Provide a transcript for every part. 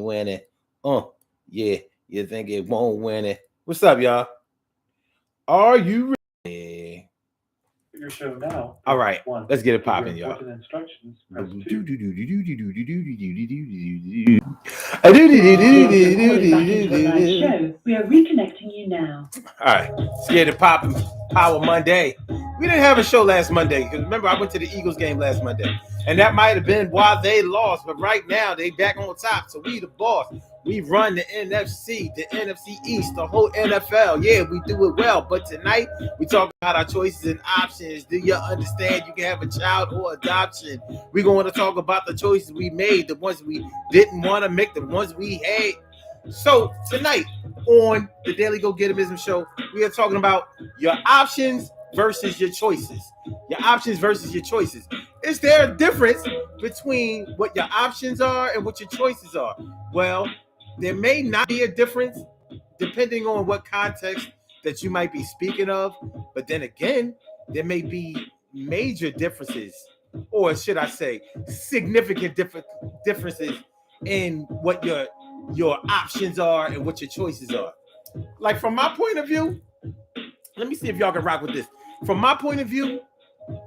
win it. Yeah, you think it won't win it. What's up, y'all? Are you ready? Your show now. All right, One. let's get it To hear popping, y'all. important instructions, press 2. We are reconnecting you now. All right, let's get it popping. Power Monday. We didn't have a show last Monday because remember I went to the Eagles game last Monday, and that might have been why they lost. But right now they back on top, so we the boss. We run the NFC, the NFC East, the whole NFL. Yeah, we do it well. But tonight we talk about our choices and options. Do you understand? You can have a child or adoption. We're going to talk about the choices we made, the ones we didn't want to make, the ones we had. So tonight on the Daily Go Getimism Show, we are talking about your options versus your choices. Your options versus your choices. Is there a difference between what your options are and what your choices are? Well, there may not be a difference depending on what context that you might be speaking of, but then again, there may be major differences, or should I say, significant differences in what your options are and what your choices are. Like from my point of view, let me see if y'all can rock with this. From my point of view,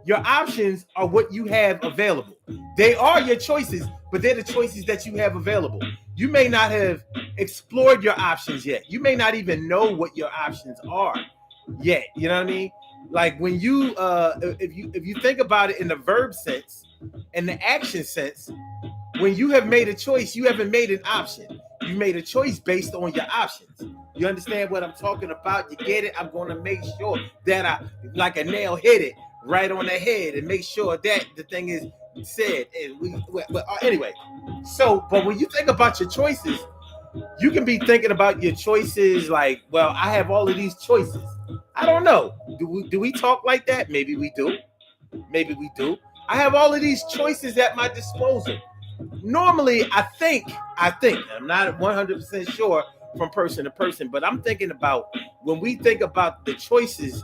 your options are what you have available. They are your choices, but they're the choices that you have available. You may not have explored your options yet. You may not even know what your options are yet. You know what I mean? Like when you if you think about it in the verb sense and the action sense, when you have made a choice, you haven't made an option. You made a choice based on your options. You understand what I'm talking about? You get it? I'm going to make sure that I, like a nail, hit it right on the head and make sure that the thing is said. And anyway, so, but when you think about your choices, you can be thinking about your choices like, well, I have all of these choices. I don't know. Do we talk like that? Maybe we do. Maybe we do. I have all of these choices at my disposal. Normally, I think I'm not 100% sure from person to person, but I'm thinking about when we think about the choices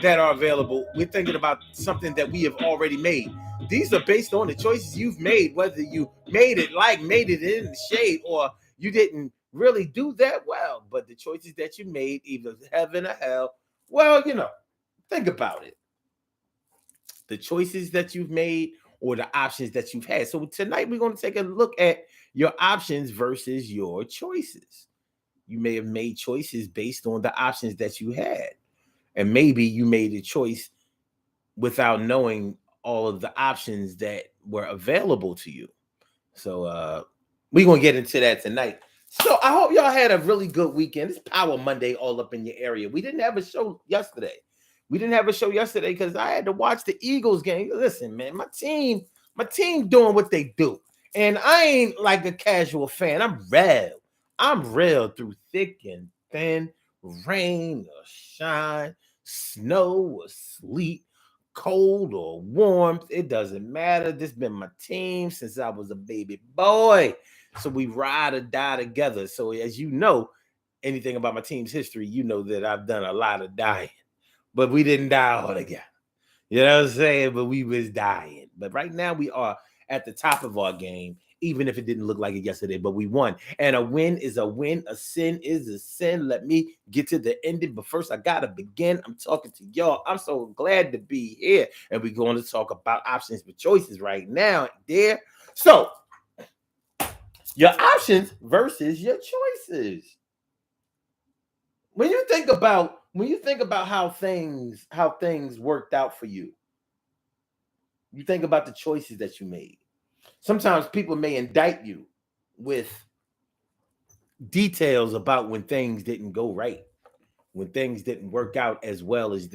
that are available, we're thinking about something that we have already made. These are based on the choices you've made, whether you made it in the shade or you didn't really do that well. But the choices that you made, either heaven or hell, well, think about it. The choices that you've made or the options that you've had. So tonight we're going to take a look at your options versus your choices. You may have made choices based on the options that you had. And maybe you made a choice without knowing all of the options that were available to you. So we're going to get into that tonight. So I hope y'all had a really good weekend. It's Power Monday all up in your area. We didn't have a show yesterday. Because I had to watch the Eagles game. Listen, man, my team doing what they do. And I ain't like a casual fan. I'm real. I'm real through thick and thin, rain or shine, snow or sleet, cold or warmth. It doesn't matter. This been my team since I was a baby boy. So we ride or die together. So as you know, anything about my team's history, you know that I've done a lot of dying. But we didn't die all together. You know what I'm saying? But we was dying. But right now we are at the top of our game, even if it didn't look like it yesterday, but we won. And a win is a win. A sin is a sin. Let me get to the ending. But first, I got to begin. I'm talking to y'all. I'm so glad to be here. And we're going to talk about options with choices right now. There. So, your options versus your choices. When you think about how things worked out for you, you think about the choices that you made. Sometimes people may indict you with details about when things didn't go right, when things didn't work out as well as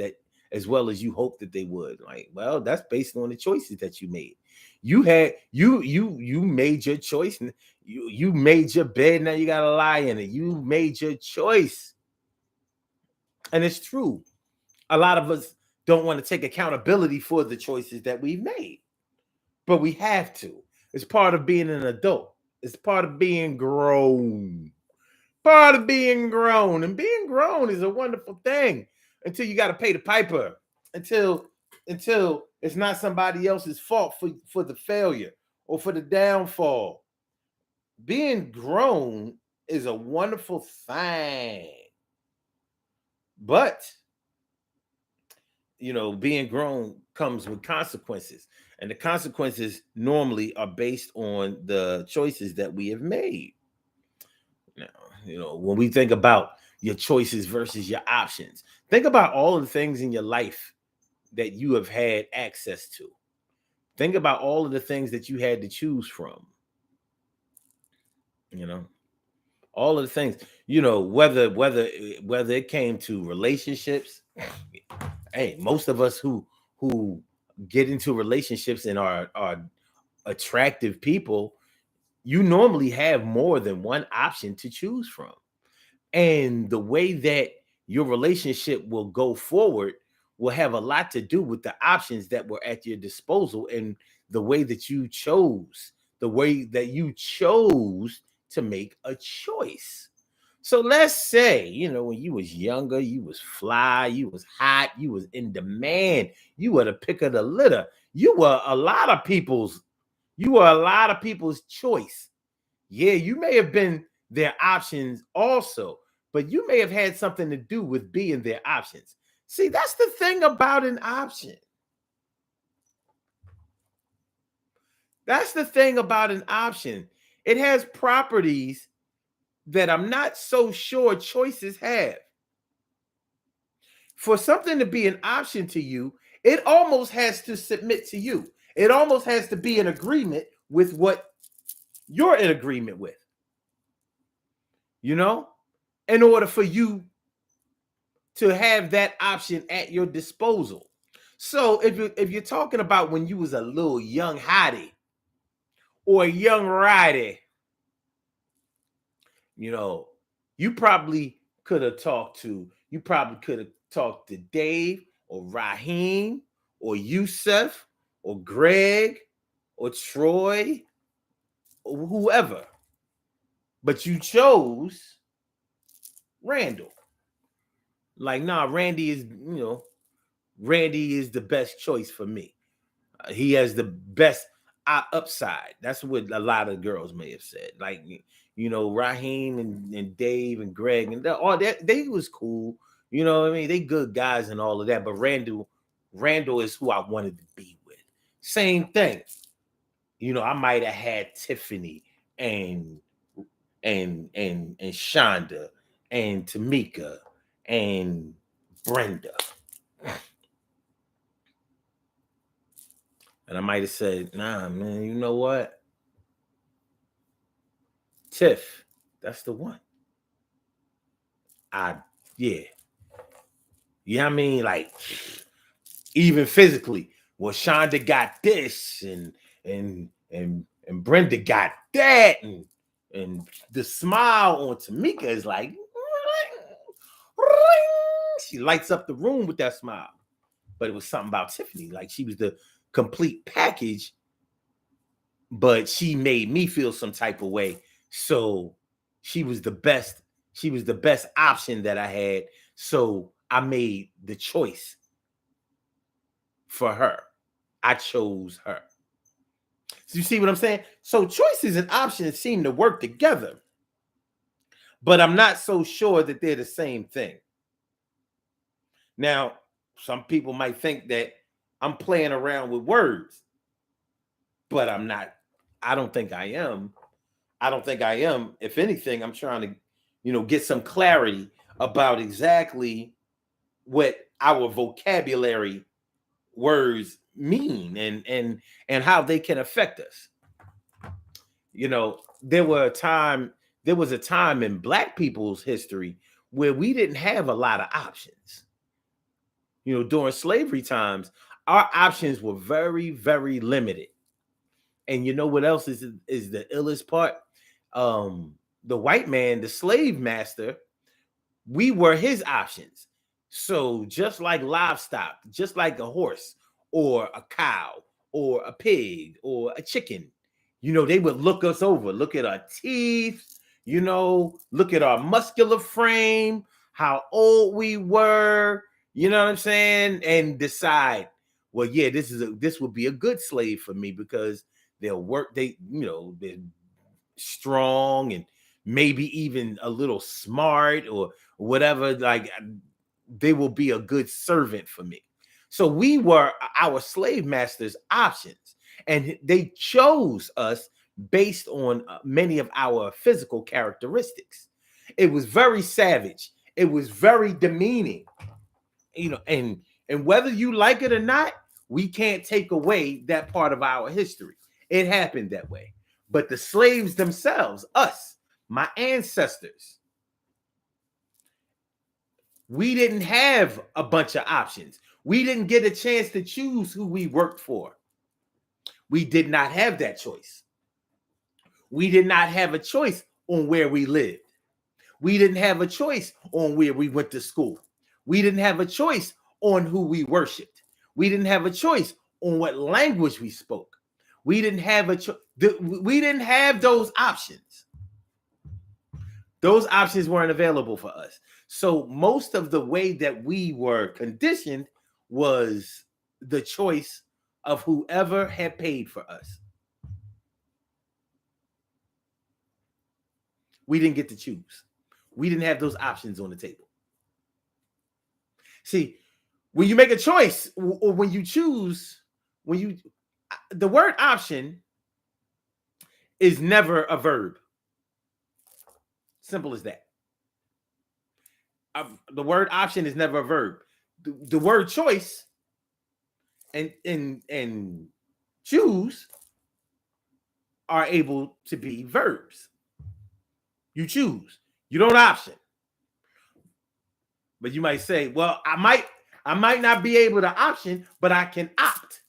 you hoped that they would. Like, well, that's based on the choices that you made. You made your choice, and you made your bed. Now you got to lie in it. You made your choice, and it's true. A lot of us don't want to take accountability for the choices that we've made, but we have to. It's part of being an adult. It's part of being grown. Part of being grown. And being grown is a wonderful thing until you got to pay the piper. Until it's not somebody else's fault for the failure or for the downfall. being grown is a wonderful thing, but being grown comes with consequences, and the consequences normally are based on the choices that we have made. Now, when we think about your choices versus your options, think about all of the things in your life that you have had access to. Think about all of the things that you had to choose from. You know, all of the things. Whether it came to relationships. Hey, most of us who get into relationships and are attractive people, you normally have more than one option to choose from. And the way that your relationship will go forward will have a lot to do with the options that were at your disposal and the way that you chose to make a choice. So let's say, when you was younger, you was fly, you was hot, you was in demand, you were the pick of the litter. You were a lot of people's choice. Yeah, you may have been their options also, but you may have had something to do with being their options. See, that's the thing about an option. That's the thing about an option. It has properties that I'm not so sure choices have. For something to be an option to you, it almost has to submit to you. It almost has to be in agreement with what you're in agreement with. In order for you to have that option at your disposal. So if you're talking about when you was a little young hottie or a young ridie, you probably could have talked to Dave or Raheem or Yusuf or Greg or Troy or whoever. But you chose Randall. Like, nah, Randy is the best choice for me. He has the best upside. That's what a lot of girls may have said. Like, Raheem and Dave and Greg and all that, they was cool. You know what I mean? They good guys and all of that. But Randall is who I wanted to be with. Same thing. I might have had Tiffany and Shonda and Tamika and Brenda. And I might have said, nah, man, you know what? Tiff, that's the one. Yeah. You know what I mean? Like, even physically, well, Shonda got this and Brenda got that. And the smile on Tamika is like, she lights up the room with that smile. But it was something about Tiffany. Like, she was the complete package, but she made me feel some type of way. So she was the best. She was the best option that I had. So I made the choice for her. I chose her. So you see what I'm saying? So choices and options seem to work together, but I'm not so sure that they're the same thing. Now, some people might think that I'm playing around with words, but I'm not. I don't think I am. I don't think I am. If anything, I'm trying to, get some clarity about exactly what our vocabulary words mean and how they can affect us. There was a time in Black people's history where we didn't have a lot of options. During slavery times, our options were very, very limited. And you know what else is the illest part? The white man, the slave master, we were his options. So just like livestock, just like a horse or a cow or a pig or a chicken, they would look us over, look at our teeth, look at our muscular frame, how old we were, you know what I'm saying? And decide, well, yeah, this would be a good slave for me because they'll work, strong and maybe even a little smart or whatever, like they will be a good servant for me. So we were our slave masters' options, and they chose us based on many of our physical characteristics. It was very savage. It was very demeaning, and whether you like it or not, we can't take away that part of our history. It happened that way. But the slaves themselves, us, my ancestors, we didn't have a bunch of options. We didn't get a chance to choose who we worked for. We did not have that choice. We did not have a choice on where we lived. We didn't have a choice on where we went to school. We didn't have a choice on who we worshiped. We didn't have a choice on what language we spoke. We didn't have we didn't have those options. Those options weren't available for us. So most of the way that we were conditioned was the choice of whoever had paid for us. We didn't get to choose. We didn't have those options on the table. See, when you make a choice or when you choose, the word option is never a verb. Simple as that. The word option is never a verb. The word choice and choose are able to be verbs. You choose. You don't option. But you might say, well, I might not be able to option, but I can opt.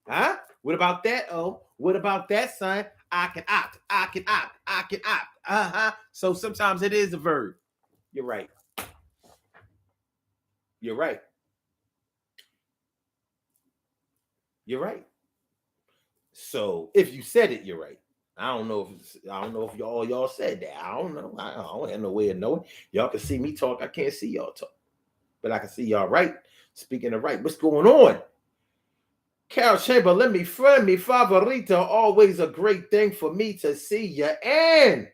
Huh? What about that? Oh, what about that, son? I can opt. I can opt. I can opt. Uh-huh. So sometimes it is a verb. You're right. You're right. You're right. So if you said it, you're right. I don't know if y'all said that. I don't know. I don't have no way of knowing. Y'all can see me talk. I can't see y'all talk, but I can see y'all right. Speaking of right, what's going on? Carol Chamberlain, me friend, me favorita. Always a great thing for me to see you. And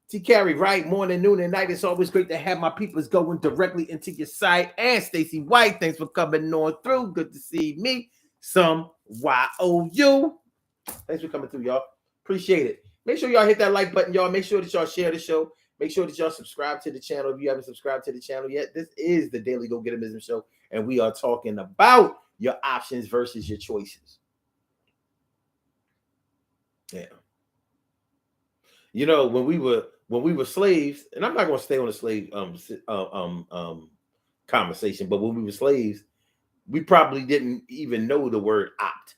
T. Carey, right? Morning, noon, and night. It's always great to have my peoples going directly into your site. And Stacy White, thanks for coming on through. Good to see me. Some YOU. Thanks for coming through, y'all. Appreciate it. Make sure y'all hit that like button, y'all. Make sure that y'all share the show. Make sure that y'all subscribe to the channel if you haven't subscribed to the channel yet. This is the Daily Go Getimism Show, and we are talking about your options versus your choices. Yeah. You know, when we were slaves, and I'm not going to stay on the slave conversation, but when we were slaves, we probably didn't even know the word opt.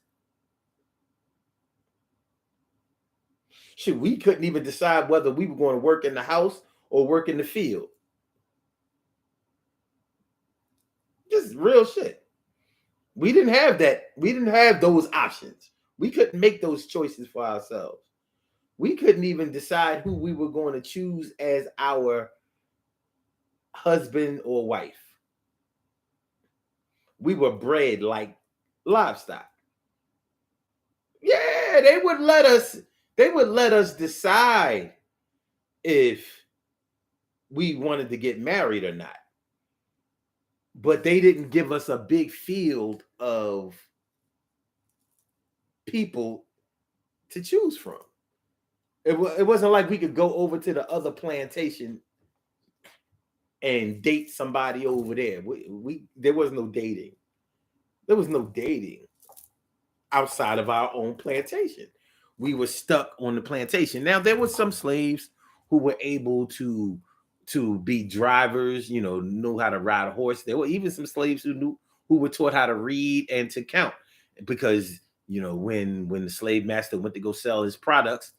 Shit, we couldn't even decide whether we were going to work in the house or work in the field. Just real shit. We didn't have that. We didn't have those options. We couldn't make those choices for ourselves. We couldn't even decide who we were going to choose as our husband or wife. We were bred like livestock. Yeah, they would let us decide if we wanted to get married or not. But they didn't give us a big field of people to choose from. It wasn't like we could go over to the other plantation and date somebody over there. There was no dating. There was no dating outside of our own plantation. We were stuck on the plantation. Now, there were some slaves who were able to be drivers, knew how to ride a horse. There were even some slaves who were taught how to read and to count, because when the slave master went to go sell his products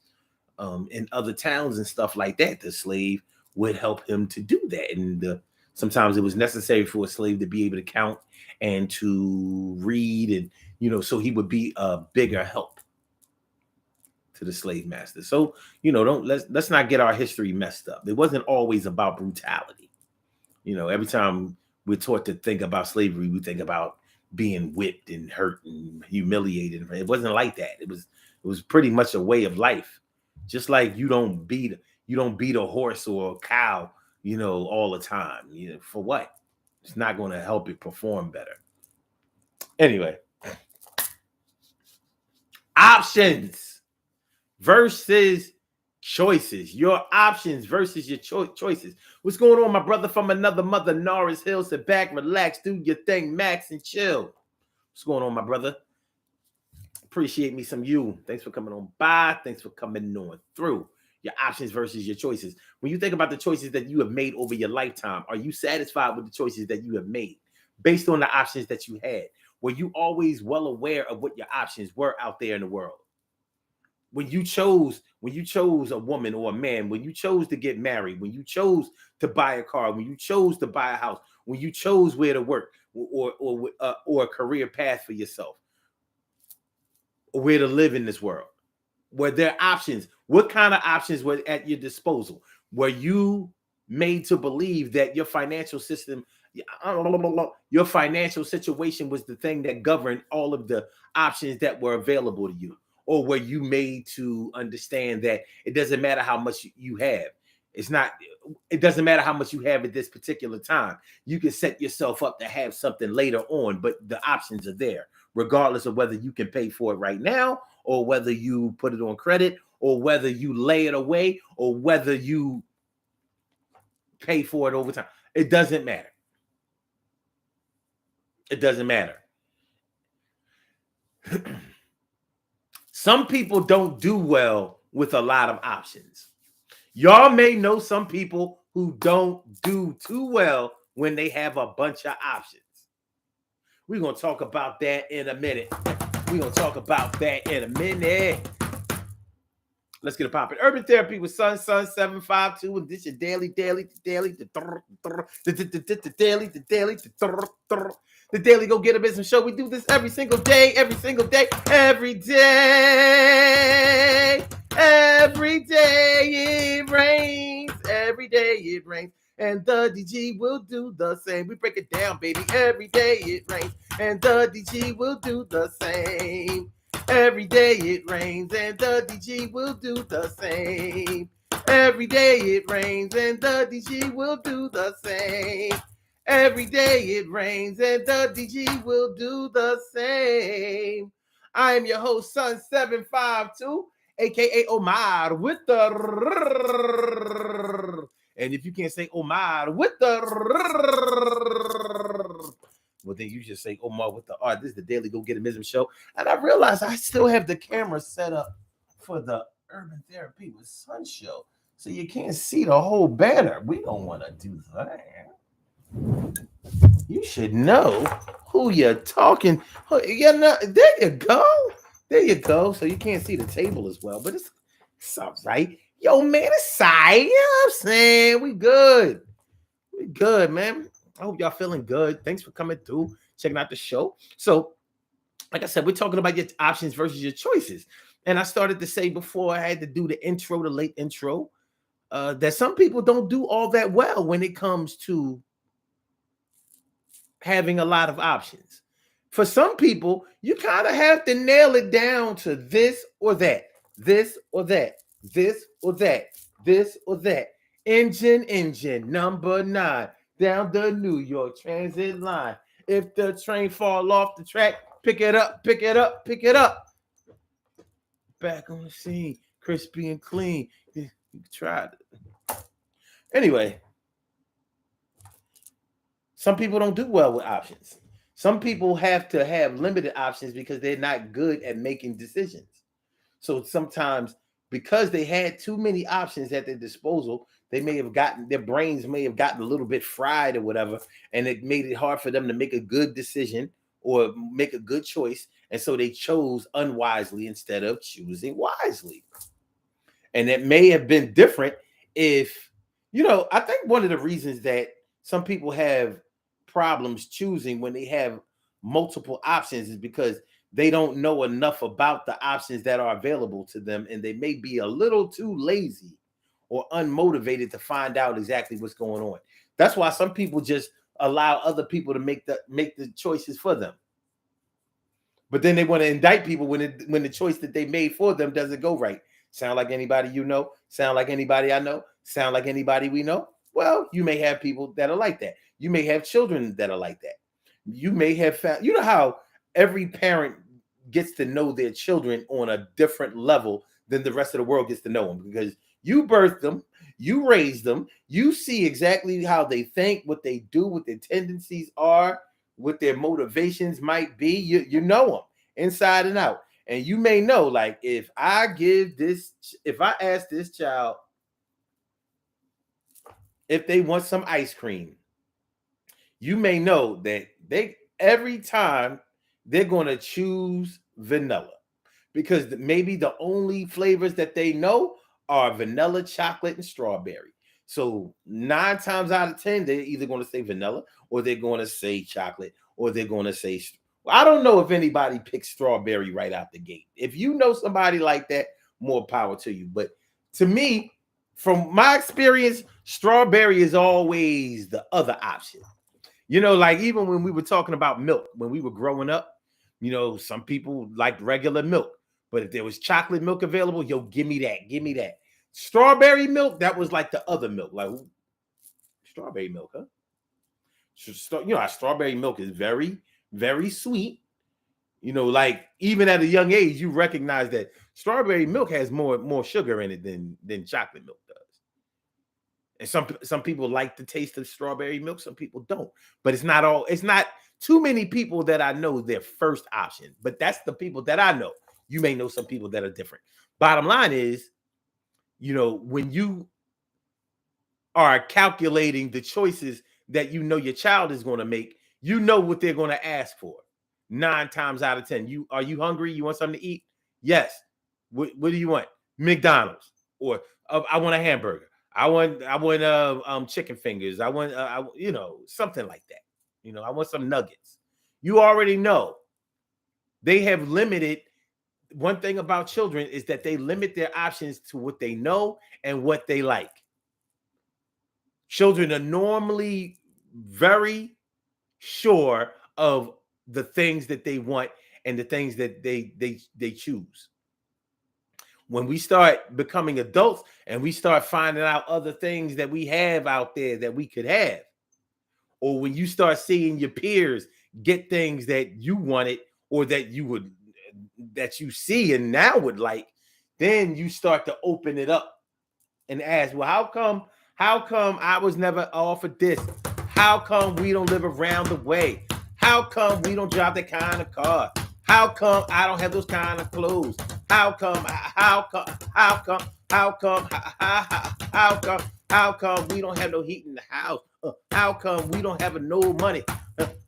in other towns and stuff like that, the slave would help him to do that. And sometimes it was necessary for a slave to be able to count and to read, and so he would be a bigger help to the slave master. So let's not get our history messed up. It wasn't always about brutality. Every time we're taught to think about slavery, we think about being whipped and hurt and humiliated. It wasn't like that. It was It was pretty much a way of life. Just like you don't beat a horse or a cow, all the time. For what? It's not going to help it perform better. Anyway, options versus choices. Your options versus your choices. What's going on, my brother from another mother, Norris Hill? Sit back, relax, do your thing, Max, and chill. What's going on, my brother? Appreciate me some you. Thanks for coming on by. Thanks for coming on through. Your options versus your choices. When you think about the choices that you have made over your lifetime, are you satisfied with the choices that you have made based on the options that you had? Were you always well aware of what your options were out there in the world? When you chose a woman or a man, when you chose to get married, when you chose to buy a car, when you chose to buy a house, when you chose where to work or a career path for yourself, or where to live in this world, were there options? What kind of options were at your disposal? Were you made to believe that your financial system, your financial situation was the thing that governed all of the options that were available to you? Or were you made to understand that it doesn't matter how much you have? It doesn't matter how much you have at this particular time. You can set yourself up to have something later on, but the options are there, regardless of whether you can pay for it right now, or whether you put it on credit, or whether you lay it away, or whether you pay for it over time. It doesn't matter. It doesn't matter. Some people don't do well with a lot of options. Y'all may know some people who don't do too well when they have a bunch of options. We're going to talk about that in a minute. Let's get it popping. Urban Therapy with Sun 752, and this is the daily go get a business show. We do this every single day. Every day it rains. Every day it rains. And the DG will do the same. We break it down, baby. Every day it rains. And the DG will do the same. Every day it rains and the DG will do the same. Every day it rains and the DG will do the same. Every day it rains and the DG will do the same. I am your host, Sun 752, aka Omar with the. And if you can't say Omar with the, well, then you just say Omar with the R. This is the Daily Go Get a Mism show. And I realized I still have the camera set up for the Urban Therapy with Sun show. So you can't see the whole banner. We don't want to do that. You should know who you're talking. There you go. There you go. So you can't see the table as well, but it's all right. Yo, man, it's side. You know what I'm saying? We good. We good, man. I hope y'all feeling good. Thanks for coming through, checking out the show. So, like I said, we're talking about your options versus your choices. And I started to say before I had to do the late intro, that some people don't do all that well when it comes to having a lot of options. For some people, you kind of have to nail it down to this or that, this or that, this or that, this or that. Engine, number 9. Down the New York Transit line. If the train fall off the track, pick it up. Back on the scene, crispy and clean. You tried it. Anyway, some people don't do well with options. Some people have to have limited options because they're not good at making decisions. So sometimes, because they had too many options at their disposal, their brains may have gotten a little bit fried or whatever, and it made it hard for them to make a good decision or make a good choice. And so they chose unwisely instead of choosing wisely. And it may have been different if, I think one of the reasons that some people have problems choosing when they have multiple options is because they don't know enough about the options that are available to them, and they may be a little too lazy or unmotivated to find out exactly what's going on. That's why some people just allow other people to make the choices for them. But then they want to indict people when the choice that they made for them doesn't go right. Sound like anybody you know? Sound like anybody I know? Sound like anybody we know? Well, you may have people that are like that. You may have children that are like that. You may have found, you know how every parent gets to know their children on a different level than the rest of the world gets to know them, because you birthed them, you raised them, you see exactly how they think, what they do, what their tendencies are, what their motivations might be. You know them inside and out. And you may know, like, if I ask this child if they want some ice cream, you may know that they every time they're going to choose vanilla, because maybe the only flavors that they know are vanilla, chocolate, and strawberry. So 9 times out of 10, they're either going to say vanilla, or they're going to say chocolate, or they're going to say. I don't know if anybody picks strawberry right out the gate. If you know somebody like that, more power to you. But to me, from my experience, strawberry is always the other option. You know, like even when we were talking about milk, when we were growing up, you know, some people liked regular milk. But if there was chocolate milk available, yo, give me that. Give me that. Strawberry milk, that was like the other milk. Like, strawberry milk, huh? You know, strawberry milk is very, very sweet. You know, like even at a young age, you recognize that strawberry milk has more sugar in it than chocolate milk does. And some people like the taste of strawberry milk, some people don't. But it's not too many people that I know their first option. But that's the people that I know. You may know some people that are different. Bottom line is, you know, when you are calculating the choices that you know your child is going to make, you know what they're going to ask for. 9 times out of 10. Are you hungry? You want something to eat? Yes. What do you want? McDonald's, or I want a hamburger. I want chicken fingers. I want something like that. You know, I want some nuggets. You already know. They have limited. One thing about children is that they limit their options to what they know and what they like. Children are normally very sure of the things that they want and the things that they choose. When we start becoming adults and we start finding out other things that we have out there that we could have, or when you start seeing your peers get things that you wanted, or that you see and now would like, then you start to open it up and ask, well, how come I was never offered this? How come we don't live around the way? How come we don't drive that kind of car? How come I don't have those kind of clothes? How come we don't have no heat in the house? How come we don't have no money?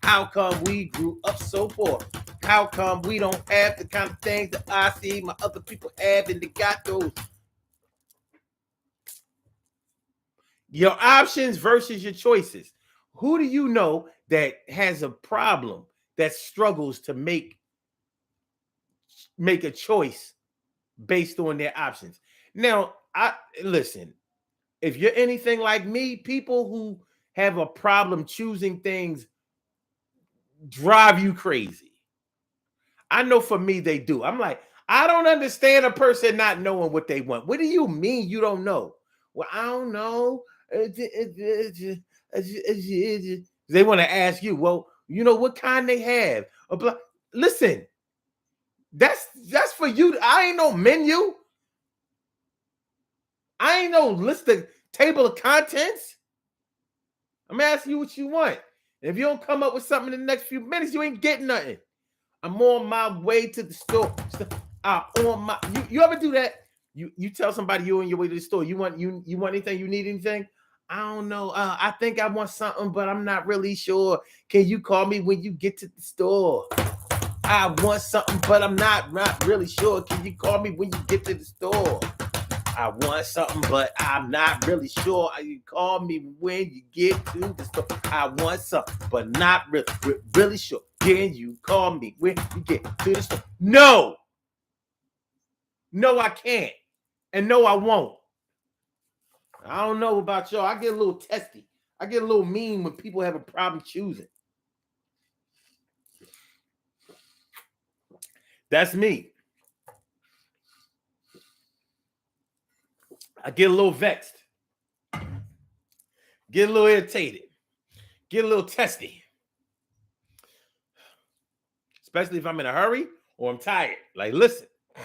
How come we grew up so poor? How come we don't have the kind of things that I see my other people have and they got those? Your options versus your choices. Who do you know that has a problem, that struggles to make a choice based on their options? Now, listen, if you're anything like me, people who have a problem choosing things drive you crazy. I know for me, they do. I'm like, I don't understand a person not knowing what they want. What do you mean you don't know? Well, I don't know. They want to ask you, well, you know what kind they have. Listen, that's for you. I ain't no menu. I ain't no list of table of contents. I'm asking you what you want. And if you don't come up with something in the next few minutes, you ain't getting nothing. I'm on my way to the store. You ever do that? You tell somebody you're on your way to the store. You want anything? You need anything? I don't know. I think I want something, but I'm not really sure. Can you call me when you get to the store? I want something, but I'm not really sure. Can you call me when you get to the store? I want something, but I'm not really sure. You call me when you get to the store. I want something, but not really sure. Can you call me when you get to the store? No, I can't. And no, I won't. I don't know about y'all. I get a little testy. I get a little mean when people have a problem choosing. That's me. I get a little vexed, get a little irritated, get a little testy, especially if I'm in a hurry or I'm tired. Like, listen, I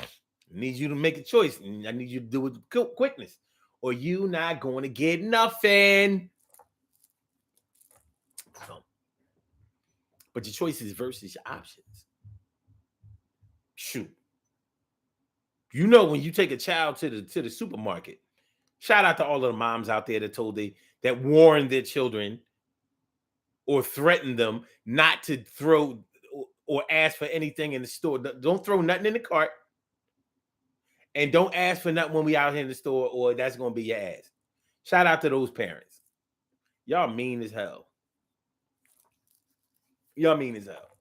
need you to make a choice, and I need you to do it with quickness, or you not going to get nothing. So, but your choices versus your options. Shoot. You know, when you take a child to the supermarket, shout out to all of the moms out there that warned their children or threatened them not to throw or ask for anything in the store. Don't throw nothing in the cart, and don't ask for nothing when we out here in the store, or that's gonna be your ass. Shout out to those parents. Y'all mean as hell. Y'all mean as hell.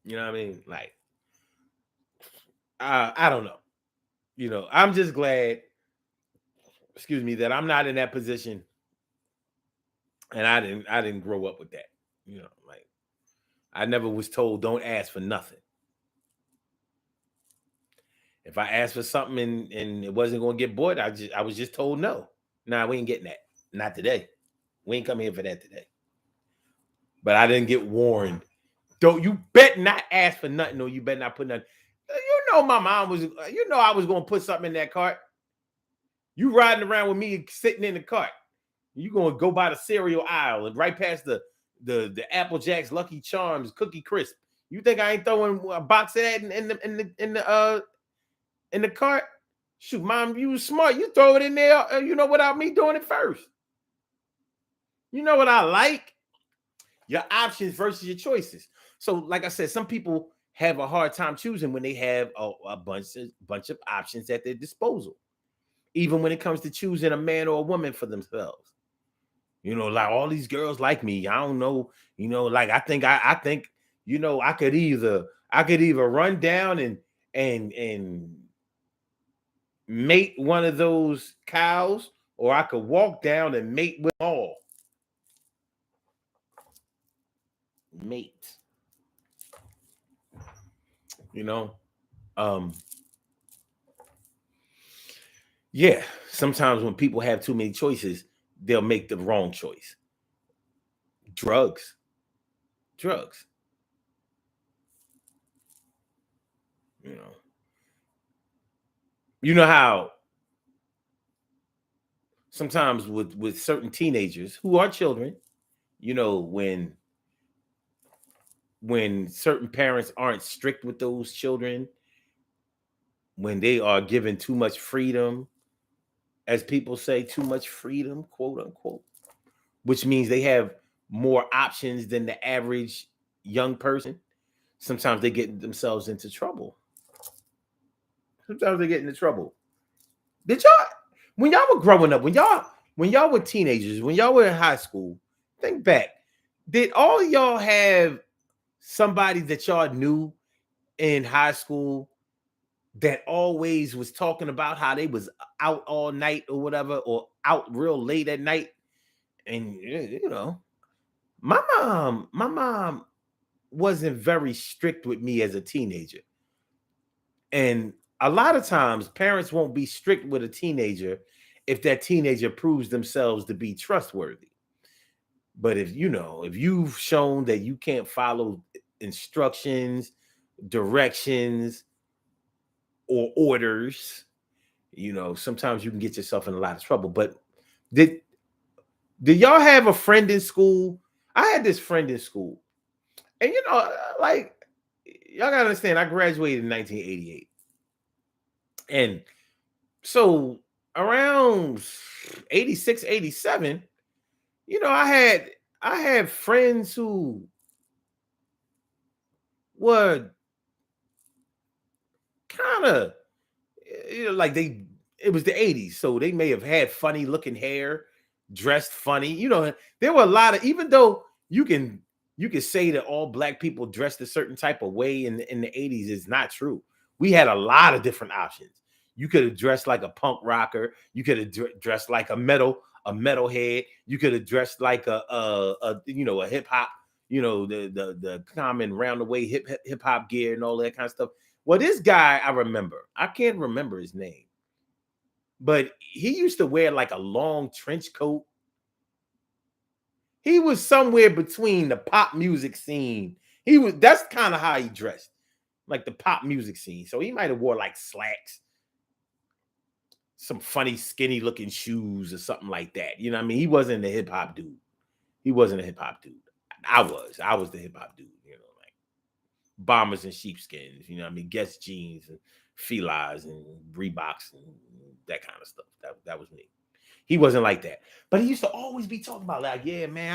You know what I mean? Like, I don't know. You know, I'm just glad, excuse me, that I'm not in that position, and I didn't grow up with that. You know, like, I never was told don't ask for nothing. If I asked for something and it wasn't going to get bought, I was just told no. Nah, we ain't getting that. Not today. We ain't coming here for that today. But I didn't get warned. Don't you bet not ask for nothing, or you better not put nothing. You know, my mom was. You know, I was going to put something in that cart. You riding around with me sitting in the cart. You going to go by the cereal aisle and right past the Apple Jacks, Lucky Charms, Cookie Crisp. You think I ain't throwing a box of that in the cart? Shoot, mom, you was smart. You throw it in there, you know, without me doing it first. You know what I like? Your options versus your choices. So, like I said, some people have a hard time choosing when they have a bunch of options at their disposal. Even when it comes to choosing a man or a woman for themselves. You know, like all these girls like me. I don't know, you know, like I think, you know, I could either run down and mate one of those cows, or I could walk down and mate with them all. Mate. You know, yeah, sometimes when people have too many choices, they'll make the wrong choice. Drugs. You know. You know how sometimes with certain teenagers who are children, you know, when certain parents aren't strict with those children, when they are given too much freedom, as people say, too much freedom, quote unquote, which means they have more options than the average young person. Sometimes they get themselves into trouble. Sometimes they get into trouble. Did y'all, when y'all were growing up, when y'all were teenagers, when y'all were in high school, think back. Did all of y'all have somebody that y'all knew in high school that always was talking about how they was out all night or whatever, or out real late at night? And you know, my mom wasn't very strict with me as a teenager. And a lot of times parents won't be strict with a teenager if that teenager proves themselves to be trustworthy. But if you've shown that you can't follow instructions, directions, or orders, you know, sometimes you can get yourself in a lot of trouble. But did y'all have a friend in school? I had this friend in school. And you know, like, y'all gotta understand, I graduated in 1988. And so around 86, 87, you know, I had friends who were kind of, you know, like it was the 80s, so they may have had funny looking hair, dressed funny. You know, there were a lot of, even though you can say that all black people dressed a certain type of way in the 80s is not true. We had a lot of different options. You could have dressed like a punk rocker. You could have dressed like a metalhead. You could have dressed like a hip hop, you know, the common round the way hip hop gear and all that kind of stuff. Well, this guy I remember. I can't remember his name, but he used to wear like a long trench coat. He was somewhere between the pop music scene. That's kind of how he dressed, like the pop music scene. So he might have wore like slacks, some funny skinny looking shoes or something like that. You know what I mean? He wasn't a hip hop dude. He wasn't a hip hop dude. I was the hip hop dude, you know, like bombers and sheepskins, you know what I mean? Guess jeans and Filas and Reeboks and that kind of stuff. That was me. He wasn't like that. But he used to always be talking about like, yeah, man,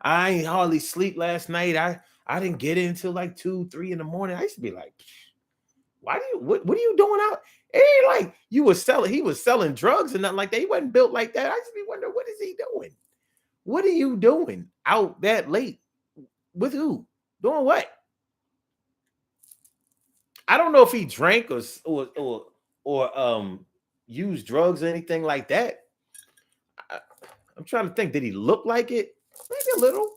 I ain't hardly sleep last night. I didn't get in until like 2, 3 in the morning. I used to be like, what are you doing out? It ain't like he was selling drugs and nothing like that. He wasn't built like that. I used to be wondering, what is he doing? What are you doing out that late? With who? Doing what? I don't know if he drank or used drugs or anything like that. I'm trying to think. Did he look like it? Maybe a little,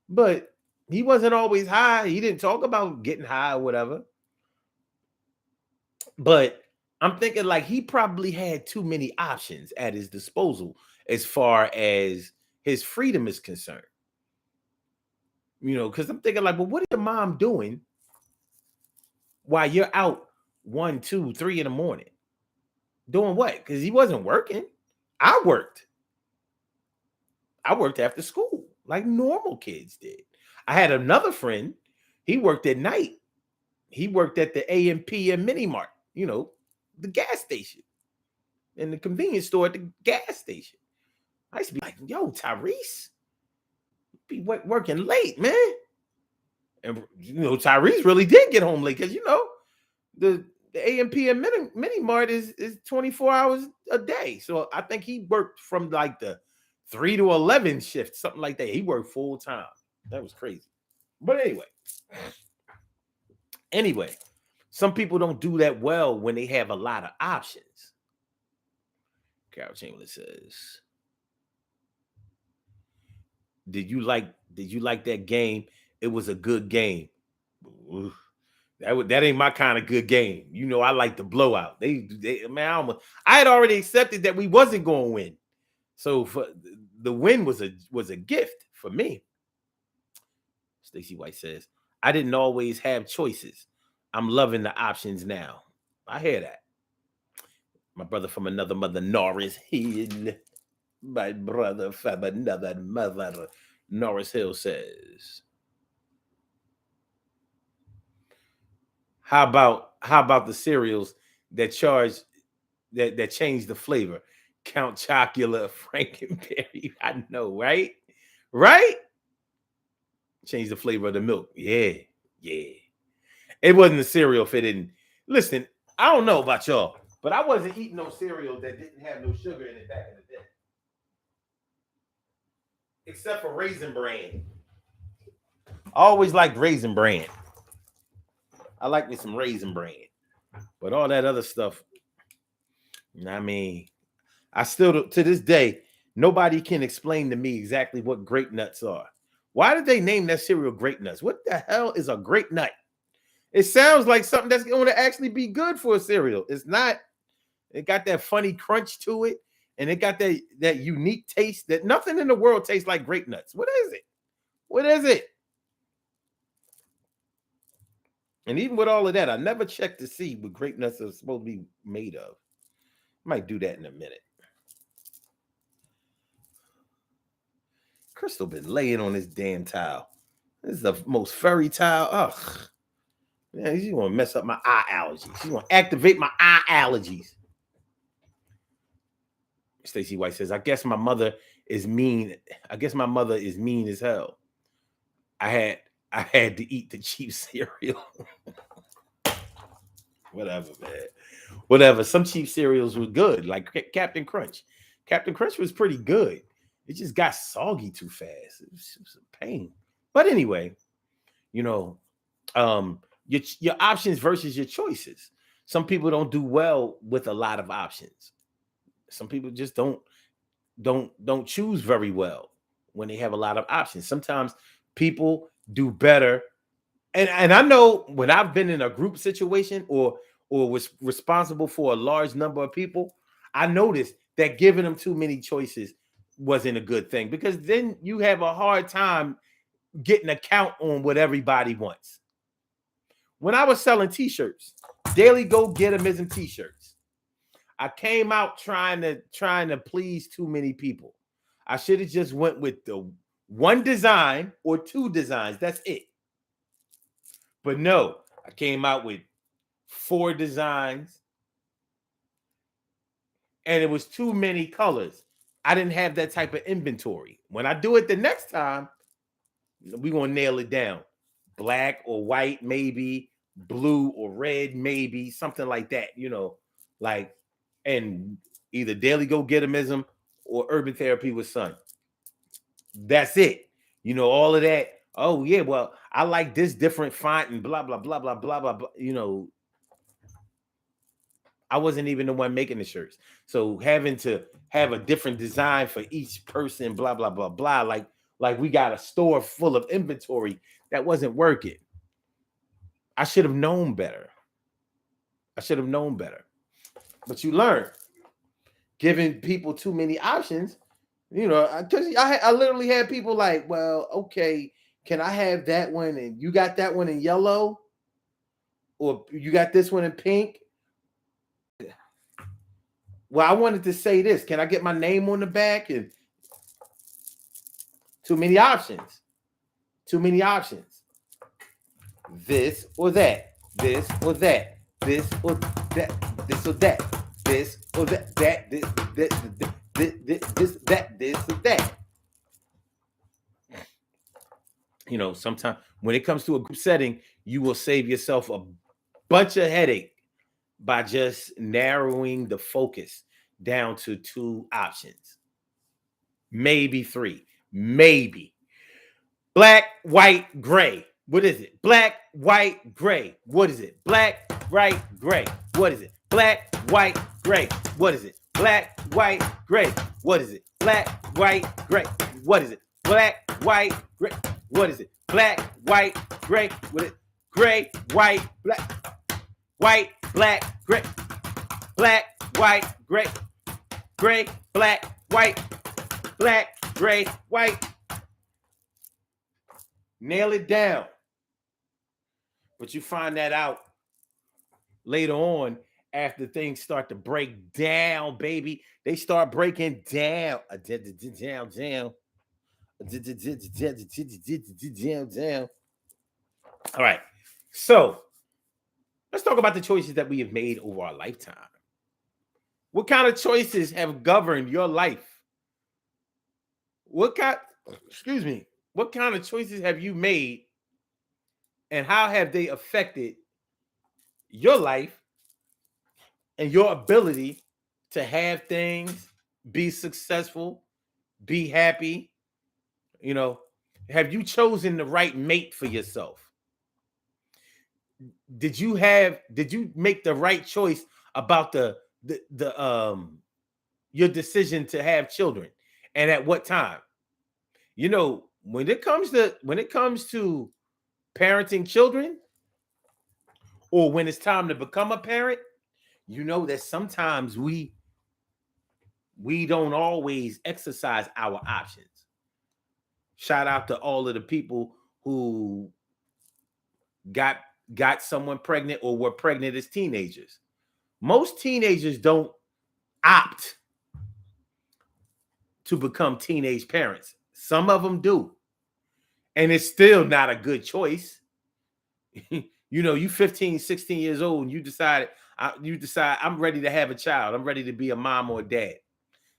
but he wasn't always high. He didn't talk about getting high or whatever. But I'm thinking like he probably had too many options at his disposal as far as his freedom is concerned. You know, because I'm thinking like, well, what is your mom doing while you're out 1, 2, 3 in the morning? Doing what? Because he wasn't working. I worked. I worked after school like normal kids did. I had another friend. He worked at night. He worked at the A&P and Mini Mart, you know, the gas station and the convenience store at the gas station. I used to be like, yo, Tyrese, be working late, man. And, you know, Tyrese really did get home late because, you know, the A&P and Mini Mart is 24 hours a day. So I think he worked from like the 3 to 11 shift, something like that. He worked full time. That was crazy. But anyway, some people don't do that well when they have a lot of options. Carol Chamberlain says, Did you like that game? It was a good game. Oof. That ain't my kind of good game. You know, I like the blowout. Man, I had already accepted that we wasn't going to win. So for the win was a gift for me. Stacey White says, I didn't always have choices. I'm loving the options now. I hear that. My brother from another mother, Norris Hill. My brother from another mother, Norris Hill says, How about the cereals that change the flavor? Count Chocula, Frankenberry. I know, right? Right? Change the flavor of the milk. Yeah. It wasn't a cereal if it didn't. Listen, I don't know about y'all, but I wasn't eating no cereal that didn't have no sugar in it back in the day. Except for Raisin Bran. I always liked Raisin Bran. I like me some Raisin Bran. But all that other stuff, I mean, I still, to this day, nobody can explain to me exactly what grape nuts are. Why did they name that cereal grape nuts? What the hell is a grape nut? It sounds like something that's going to actually be good for a cereal. It's not. It got that funny crunch to it, and it got that unique taste that nothing in the world tastes like grape nuts. What is it? What is it? And even with all of that, I never checked to see what grape nuts are supposed to be made of. Might do that in a minute. Crystal been laying on this damn towel. This is the most furry towel. Ugh. Man, she's gonna mess up my eye allergies. She's gonna activate my eye allergies. Stacey White says, I guess my mother is mean. I guess my mother is mean as hell. I had to eat the cheap cereal. Whatever, man. Whatever. Some cheap cereals were good, like Captain Crunch. Captain Crunch was pretty good. It just got soggy too fast. It was a pain. But anyway, you know, your options versus your choices. Some people don't do well with a lot of options. Some people just don't choose very well when they have a lot of options. Sometimes people do better And I know when I've been in a group situation or was responsible for a large number of people, I noticed that giving them too many choices wasn't a good thing because then you have a hard time getting a count on what everybody wants. When I was selling t-shirts, daily go get 'emism t-shirts, I came out trying to please too many people. I should have just went with the one design or two designs. That's it. But no, I came out with 4 designs and it was too many colors. I didn't have that type of inventory. When I do it the next time, we're going to nail it down. Black or white, maybe. Blue or red, maybe. Something like that, like, and either Daily Go Getimism or Urban Therapy with Sun. That's it. All of that. Oh, yeah, well, I like this different font and blah, blah, blah, blah, blah, blah, blah. I wasn't even the one making the shirts. So having to have a different design for each person, blah, blah, blah, blah. Like we got a store full of inventory that wasn't working. I should have known better. But you learn. Giving people too many options, because I literally had people like, well, okay, can I have that one and you got that one in yellow? Or you got this one in pink? Well, I wanted to say this. Can I get my name on the back? And too many options. This or that. This or that. This or that. This or that. This or that. This or that. Sometimes when it comes to a group setting, you will save yourself a bunch of headache by just narrowing the focus down to 2 options, maybe 3, maybe. Black, white, gray. What is it? Black, white, gray. What is it? Black, white, gray. What is it? Black, white, gray. What is it? Black, white, gray. What is it? Black, white, gray. What is it? Black, white, gray. What is it? Black, white, gray. What is it? Gray, white, black. White, black, gray. Black, white, gray. Gray, black, white. Black, gray, white. Nail it down. But you find that out later on after things start to break down, baby. They start breaking down. Down. All right. So let's talk about the choices that we have made over our lifetime. What kind of choices have governed your life? What kind of choices have you made and how have they affected your life and your ability to have things, be successful, be happy? Have you chosen the right mate for yourself? Did you make the right choice about your decision to have children, and at what time? When it comes to parenting children, or when it's time to become a parent, that sometimes we don't always exercise our options. Shout out to all of the people who got someone pregnant or were pregnant as teenagers. Most teenagers don't opt to become teenage parents. Some of them do. And it's still not a good choice. You 15, 16 years old and you decide I'm ready to have a child. I'm ready to be a mom or a dad.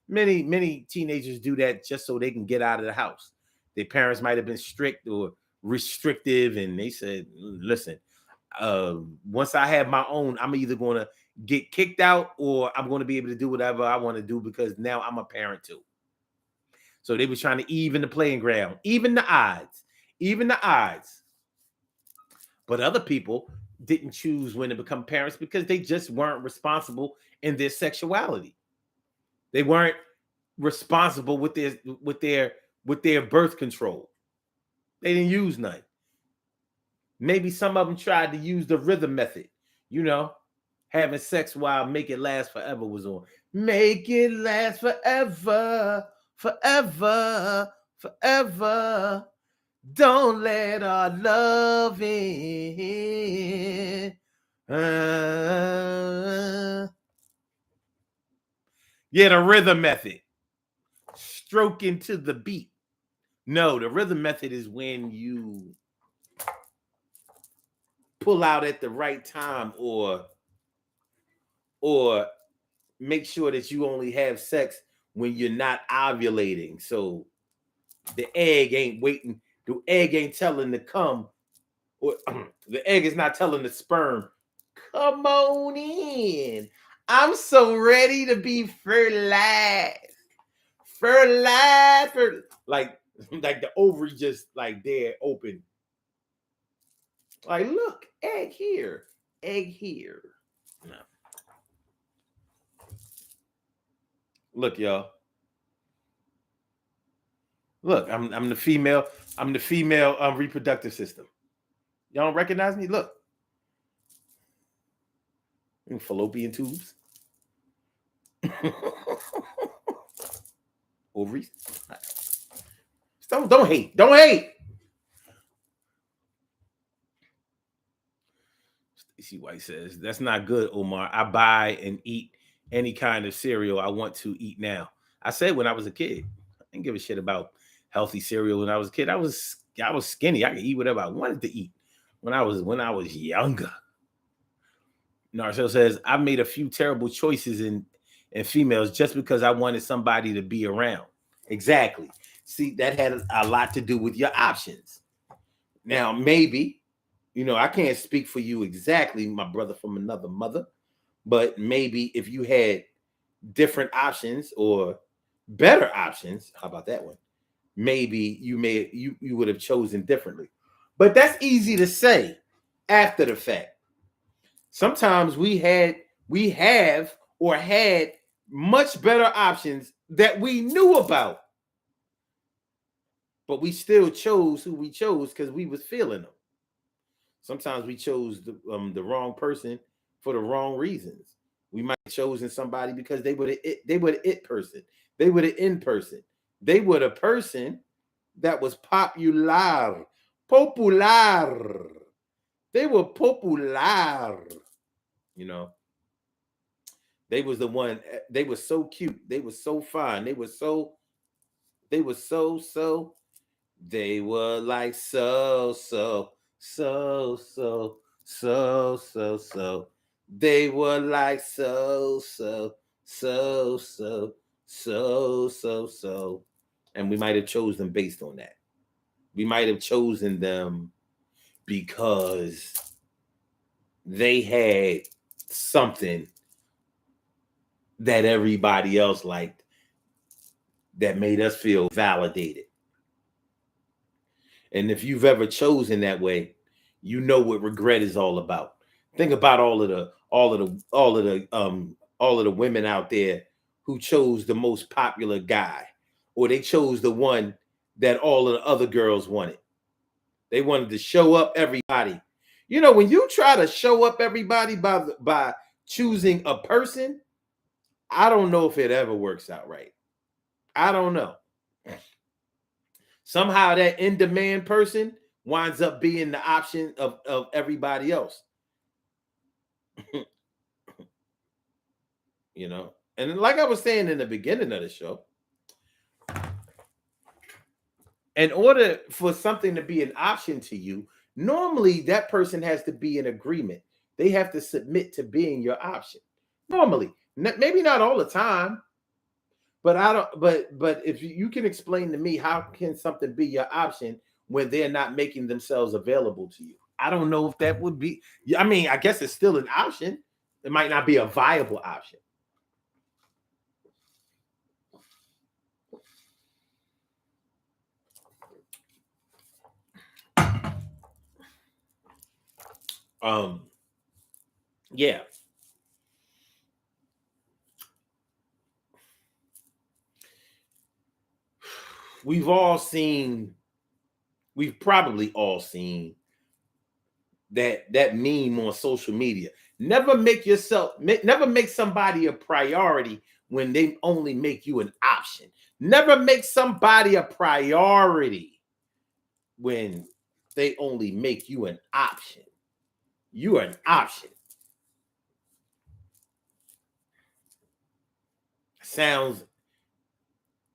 Many teenagers do that just so they can get out of the house. Their parents might have been strict or restrictive, and they said, listen, once I have my own, I'm either going to get kicked out or I'm going to be able to do whatever I want to do because now I'm a parent too. So they were trying to even the playing ground, even the odds. But other people didn't choose when to become parents because they just weren't responsible in their sexuality. They weren't responsible with their birth control. They didn't use none. Maybe some of them tried to use the rhythm method. You know, having sex while Make It Last Forever was on. Make it last forever, forever, forever. Don't let our love in. Yeah, the rhythm method. Stroking to the beat. No, the rhythm method is when you pull out at the right time or make sure that you only have sex when you're not ovulating. So the egg ain't waiting. The egg ain't telling the cum, or the egg is not telling the sperm, come on in. I'm so ready to be fertilized. Fertilized. Like the ovary just like there open. Like, look, egg here, egg here. No. Look, y'all. Look, I'm the female. I'm the female reproductive system. Y'all don't recognize me? Look, fallopian tubes, ovaries. Don't hate. Don't hate. Stacy White says that's not good, Omar. I buy and eat any kind of cereal I want to eat now. I said when I was a kid, I didn't give a shit about healthy cereal when I was a kid. I was skinny. I could eat whatever I wanted to eat when I was younger. Narcel says I've made a few terrible choices in females just because I wanted somebody to be around. Exactly. See, that had a lot to do with your options. Now, maybe, I can't speak for you exactly, my brother from another mother, but maybe if you had different options or better options, how about that one? Maybe you would have chosen differently. But that's easy to say after the fact. Sometimes we have or had much better options that we knew about, but we still chose who we chose because we was feeling them. Sometimes we chose the wrong person for the wrong reasons. We might have chosen somebody because they were the it person. They were the in person. They were the person that was popular. Popular. They were popular. They was the one. They were so cute. They were so fine. They were so. They were so. They were like so. They were like so. And we might have chosen them based on that. We might have chosen them because they had something that everybody else liked that made us feel validated. And if you've ever chosen that way, you know what regret is all about. Think about all of the women out there who chose the most popular guy, or they chose the one that all of the other girls wanted. They wanted to show up everybody. When you try to show up everybody by choosing a person, I don't know if it ever works out right. I don't know. Somehow that in-demand person winds up being the option of everybody else. And like I was saying in the beginning of the show, in order for something to be an option to you, normally that person has to be in agreement. They have to submit to being your option. Normally, maybe not all the time, but I don't. But if you can explain to me how can something be your option when they're not making themselves available to you? I don't know if that would be. I mean, I guess it's still an option. It might not be a viable option. Yeah. We've probably all seen that meme on social media. Never make somebody a priority when they only make you an option. Never make somebody a priority when they only make you an option. You are an option. Sounds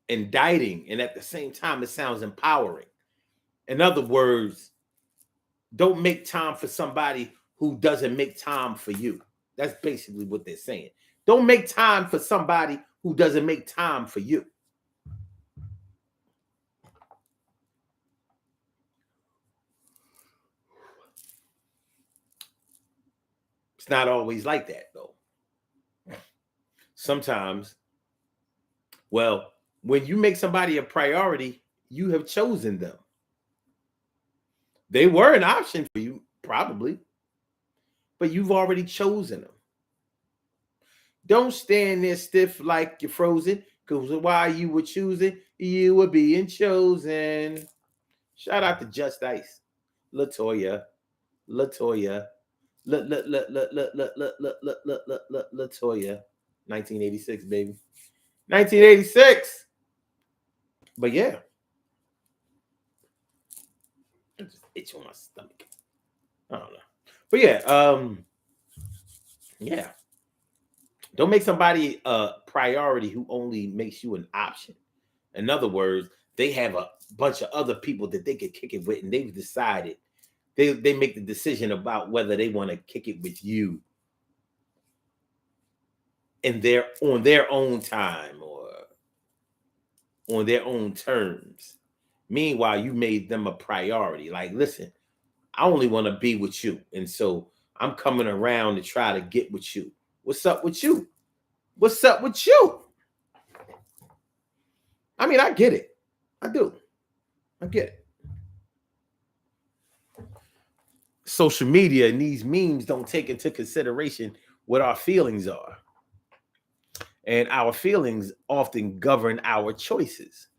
indicting, and at the same time, it sounds empowering. In other words, don't make time for somebody who doesn't make time for you. That's basically what they're saying. Don't make time for somebody who doesn't make time for you. It's not always like that, though. Sometimes, well, when you make somebody a priority, you have chosen them. They were an option for you, probably, but you've already chosen them. Don't stand there stiff like you're frozen, because while you were choosing, you were being chosen. Shout out to Just Ice, Latoya, Latoya, Latoya, 1986, baby, 1986. But yeah, I just itch on my stomach. I don't know, but yeah. Don't make somebody a priority who only makes you an option. In other words, they have a bunch of other people that they could kick it with, and they've decided they make the decision about whether they want to kick it with you in on their own time or on their own terms. Meanwhile, you made them a priority. Like, listen, I only want to be with you, and so I'm coming around to try to get with you. What's up with you? What's up with you? I mean, I get it. I do. I get it. Social media and these memes don't take into consideration what our feelings are. And our feelings often govern our choices.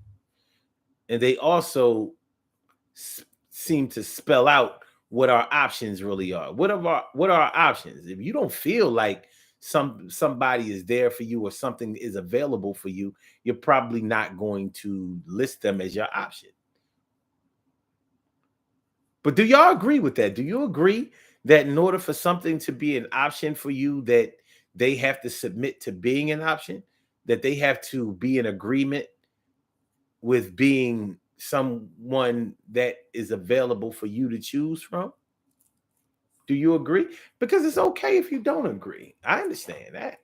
And they also seem to spell out what our options really are. What are our options? If you don't feel like somebody is there for you or something is available for you, you're probably not going to list them as your option. But do y'all agree with that? Do you agree that in order for something to be an option for you, that they have to submit to being an option, that they have to be in agreement with being someone that is available for you to choose from? Do you agree? Because it's okay if you don't agree. I understand that.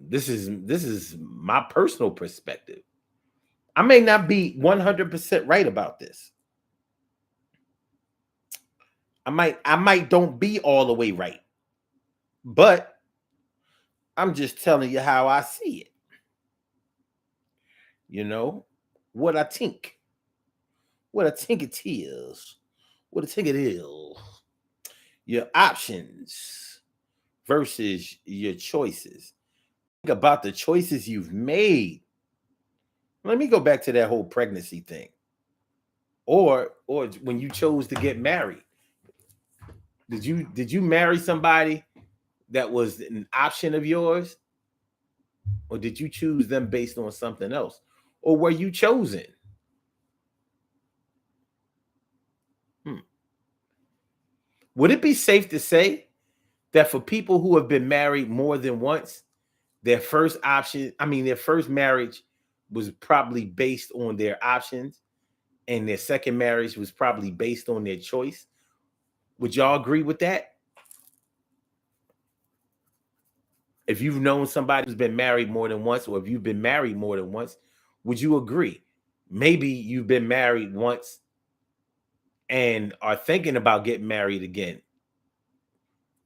This is my personal perspective. I may not be 100% right about this. I might don't be all the way right. But I'm just telling you how I see it. What I think. What I think it is. What I think it is. Your options versus your choices. Think about the choices you've made. Let me go back to that whole pregnancy thing. Or when you chose to get married. Did you marry somebody that was an option of yours? Or did you choose them based on something else? Or were you chosen? Would it be safe to say that for people who have been married more than once, their first marriage was probably based on their options, and their second marriage was probably based on their choice? Would y'all agree with that? If you've known somebody who's been married more than once, or if you've been married more than once, would you agree? Maybe you've been married once and are thinking about getting married again.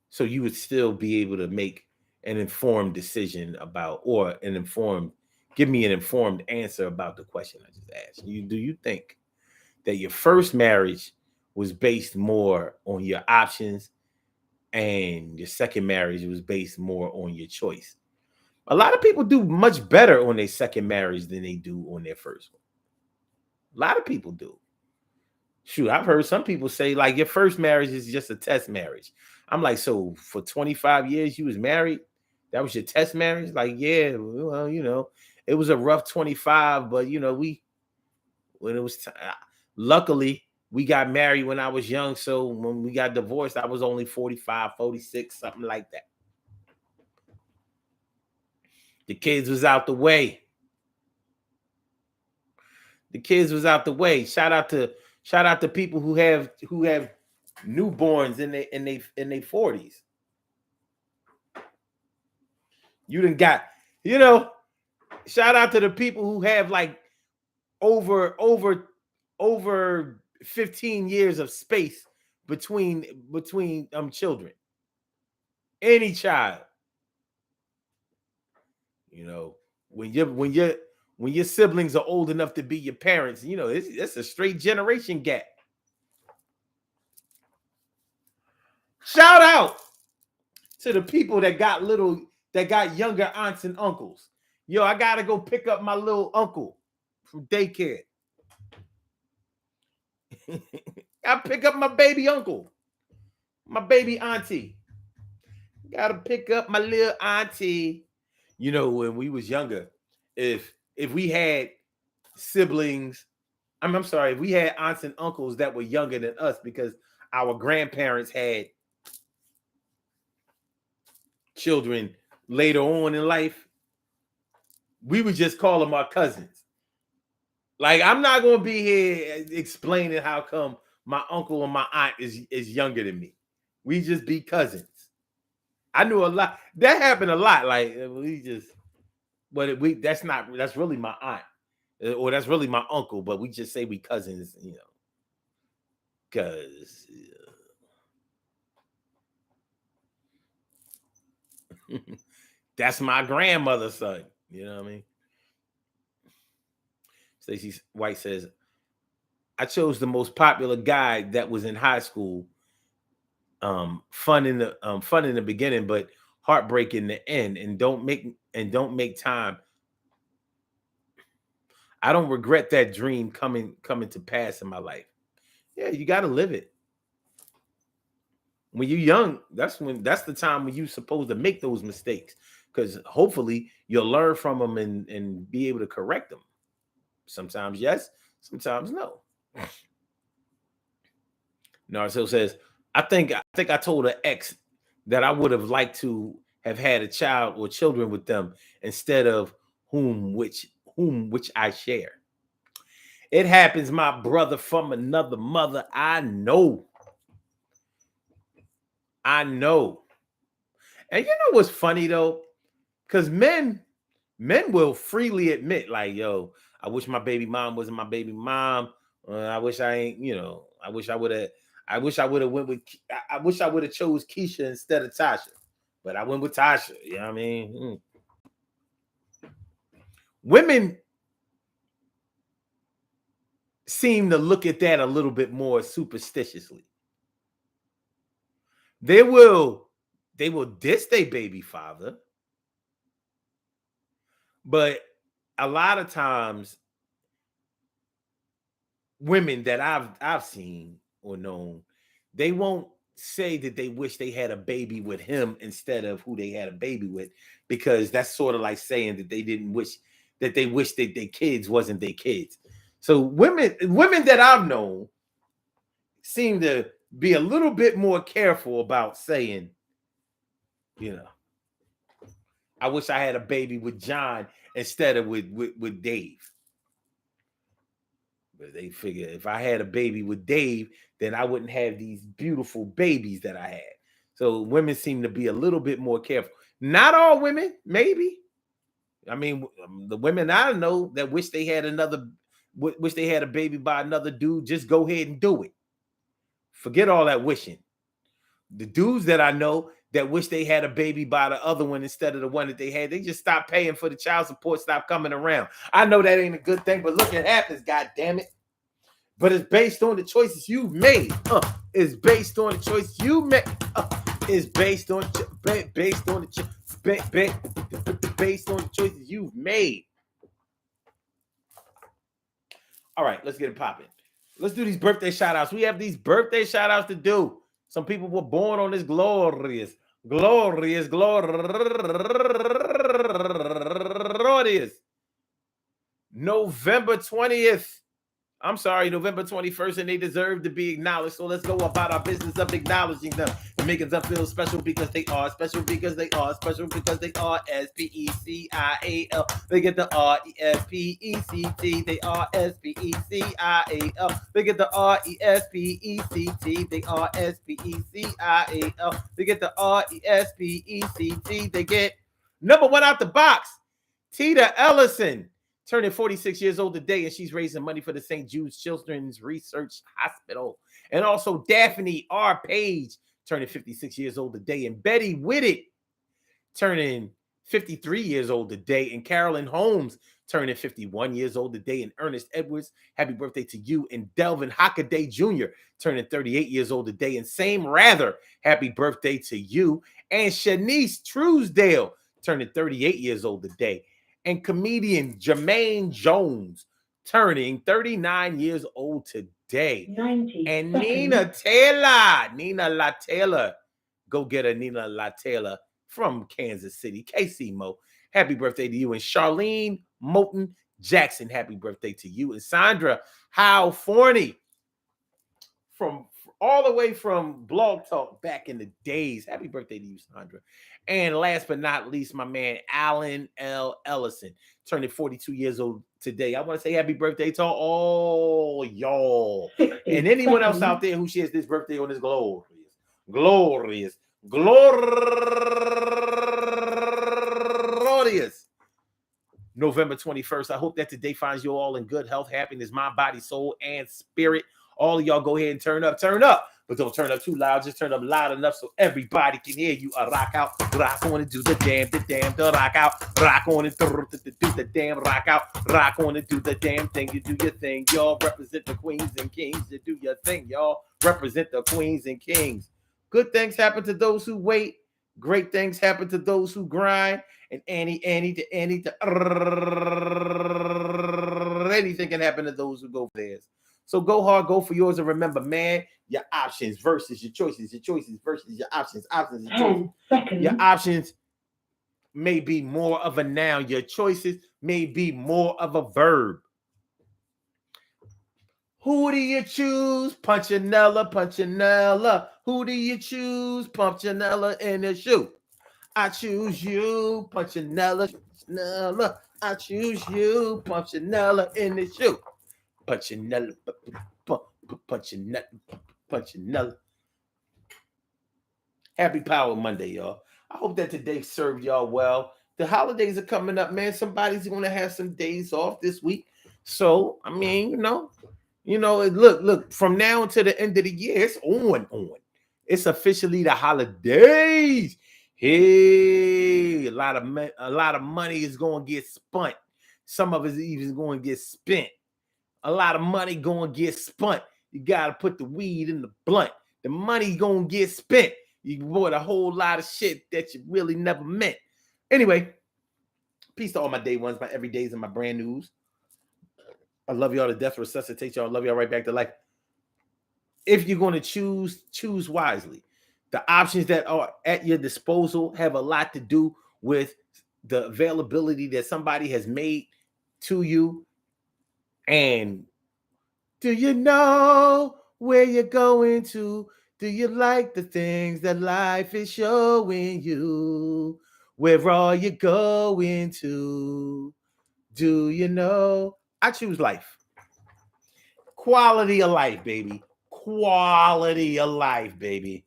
So you would still be able to make an informed decision about, or give me an informed answer about the question I just asked. Do you think that your first marriage was based more on your options and your second marriage was based more on your choice? A lot of people do much better on their second marriage than they do on their first one. A A lot of people do. Shoot, I've heard some people say like your first marriage is just a test marriage. I'm like, so for 25 years you was married? That was your test marriage? Like, yeah, well, it was a rough 25, but when it was luckily we got married when I was young, so when we got divorced I was only 45, 46, something like that. The kids was out the way. Shout out to people who have newborns in their 40s. You done got, shout out to the people who have like over 15 years of space between children. Any child. When your siblings are old enough to be your parents, it's a straight generation gap. Shout out to the people that got younger aunts and uncles. Yo, I gotta go pick up my little uncle from daycare. I pick up my baby uncle, my baby auntie. Gotta pick up my little auntie. When we was younger, if we had siblings, I'm sorry, if we had aunts and uncles that were younger than us because our grandparents had children later on in life, we would just call them our cousins. Like, I'm not going to be here explaining how come my uncle and my aunt is younger than me. We just be cousins. I knew a lot. That happened a lot. Like, that's really my aunt. Or that's really my uncle, but we just say we cousins, because that's my grandmother's son. You know what I mean? Stacey White says, I chose the most popular guy that was in high school. Fun in the beginning, but heartbreak in the end, and don't make time. I don't regret that dream coming to pass in my life. Yeah, you got to live it. When you're young, that's the time when you're supposed to make those mistakes, because hopefully you'll learn from them and be able to correct them. Sometimes yes, sometimes no. Narcil says, I think I told her ex that I would have liked to have had a child or children with them instead of which I share. It happens, my brother from another mother. I know. And what's funny though? Because men will freely admit, like, yo, I wish my baby mom wasn't my baby mom. I wish I ain't, I wish I would have chose Keisha instead of Tasha. But I went with Tasha. You know what I mean? Women seem to look at that a little bit more superstitiously. They will diss their baby father, but a lot of times women that I've seen or known, they won't say that they wish they had a baby with him instead of who they had a baby with, because that's sort of like saying that they wish that their kids wasn't their kids. So women that I've known seem to be a little bit more careful about saying, I wish I had a baby with John instead of with Dave. But they figure if I had a baby with Dave, then I wouldn't have these beautiful babies that I had. So women seem to be a little bit more careful. Not all women, maybe. I mean, the women I know that wish they had a baby by another dude, just go ahead and do it. Forget all that wishing. The dudes that I know that wish they had a baby by the other one instead of the one that they had, they just stop paying for the child support, stop coming around. I know that ain't a good thing, but look, it happens, God damn it. But it's based on the choices you've made. It's based on the choices you made. It's based on the choices you've made. All right, let's get it popping. Let's do these birthday shout outs. We have these birthday shout outs to do. Some people were born on this glorious November 20th. I'm sorry, November 21st, and they deserve to be acknowledged. So let's go about our business of acknowledging them and making them feel special because they are special because they are special because they are SPECIAL. They get the RESPECT. They are SPECIAL. They get the RESPECT. They are SPECIAL. They get the RESPECT. They get number one out the box, Tita Ellison, turning 46 years old today, and she's raising money for the St. Jude's Children's Research Hospital. And also Daphne R. Page, turning 56 years old today, and Betty Whittick, turning 53 years old today, and Carolyn Holmes, turning 51 years old today, and Ernest Edwards, happy birthday to you, and Delvin Hockaday Jr., turning 38 years old today, and Same Rather, happy birthday to you, and Shanice Truesdale, turning 38 years old today, and comedian Jermaine Jones, turning 39 years old today. 90 and seconds. Nina La Taylor, go get a Nina La Taylor from Kansas City, KC Mo, happy birthday to you. And Charlene Moulton Jackson, happy birthday to you. And Sandra Howe Forney, from all the way from Blog Talk back in the days, happy birthday to you, Sandra. And last but not least, my man Alan L. Ellison, turning 42 years old today. I want to say happy birthday to all y'all. 60 And anyone else seconds. out there who shares this birthday on this glorious November 21st. I hope that today finds you all in good health, happiness, mind, body, soul, and spirit. All of y'all go ahead and turn up, but don't turn up too loud. Just turn up loud enough so everybody can hear you. Rock out, rock on and do the damn, the rock out, rock on and do the damn, rock out, rock on and do the damn thing. You do your thing, y'all. Represent the queens and kings. You do your thing, y'all. Represent the queens and kings. Good things happen to those who wait. Great things happen to those who grind. And anything can happen to those who go for theirs. So go hard, go for yours, and remember, man, your options versus your choices versus your options, options and 10 choices. seconds. Your options may be more of a noun. Your choices may be more of a verb. Who do you choose? Punchinella. Who do you choose? Punchinella in the shoe. I choose you, Punchinella. I choose you, Punchinella in the shoe. Punchinella. Happy Power Monday, y'all. I hope that today served y'all well. The holidays are coming up, man. Somebody's going to have some days off this week. So, I mean, look, from now until the end of the year, it's on. It's officially the holidays. Hey, a lot of money is going to get spent. Some of it's even going to get spent. A lot of money going to get spent. You got to put the weed in the blunt. The money going to get spent. You bought a whole lot of shit that you really never meant. Anyway, peace to all my day ones, my everydays, and my brand news. I love y'all to death, resuscitate y'all. I love y'all right back to life. If you're going to choose wisely. The options that are at your disposal have a lot to do with the availability that somebody has made to you. And do you know where you're going to? Do you like the things that life is showing you? Where are you going to? Do you know? I choose life. Quality of life, baby. Quality of life, baby.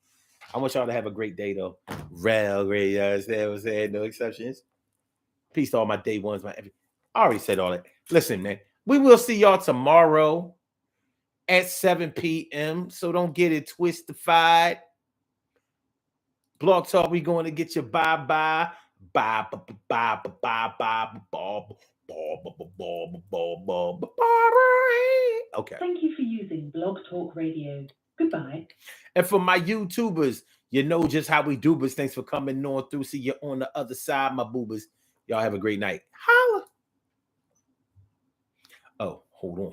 I want y'all to have a great day, though. Real great. No exceptions. Peace to all my day ones. I already said all that. Listen, man. We will see y'all tomorrow at 7 p.m. So don't get it twistified. Blog Talk, we going to get you bye. Okay. Thank you for using Blog Talk Radio. Goodbye. And for my YouTubers, you know just how we do, but thanks for coming on through. See you on the other side, my boobers. Y'all have a great night. Holla. Oh, hold on.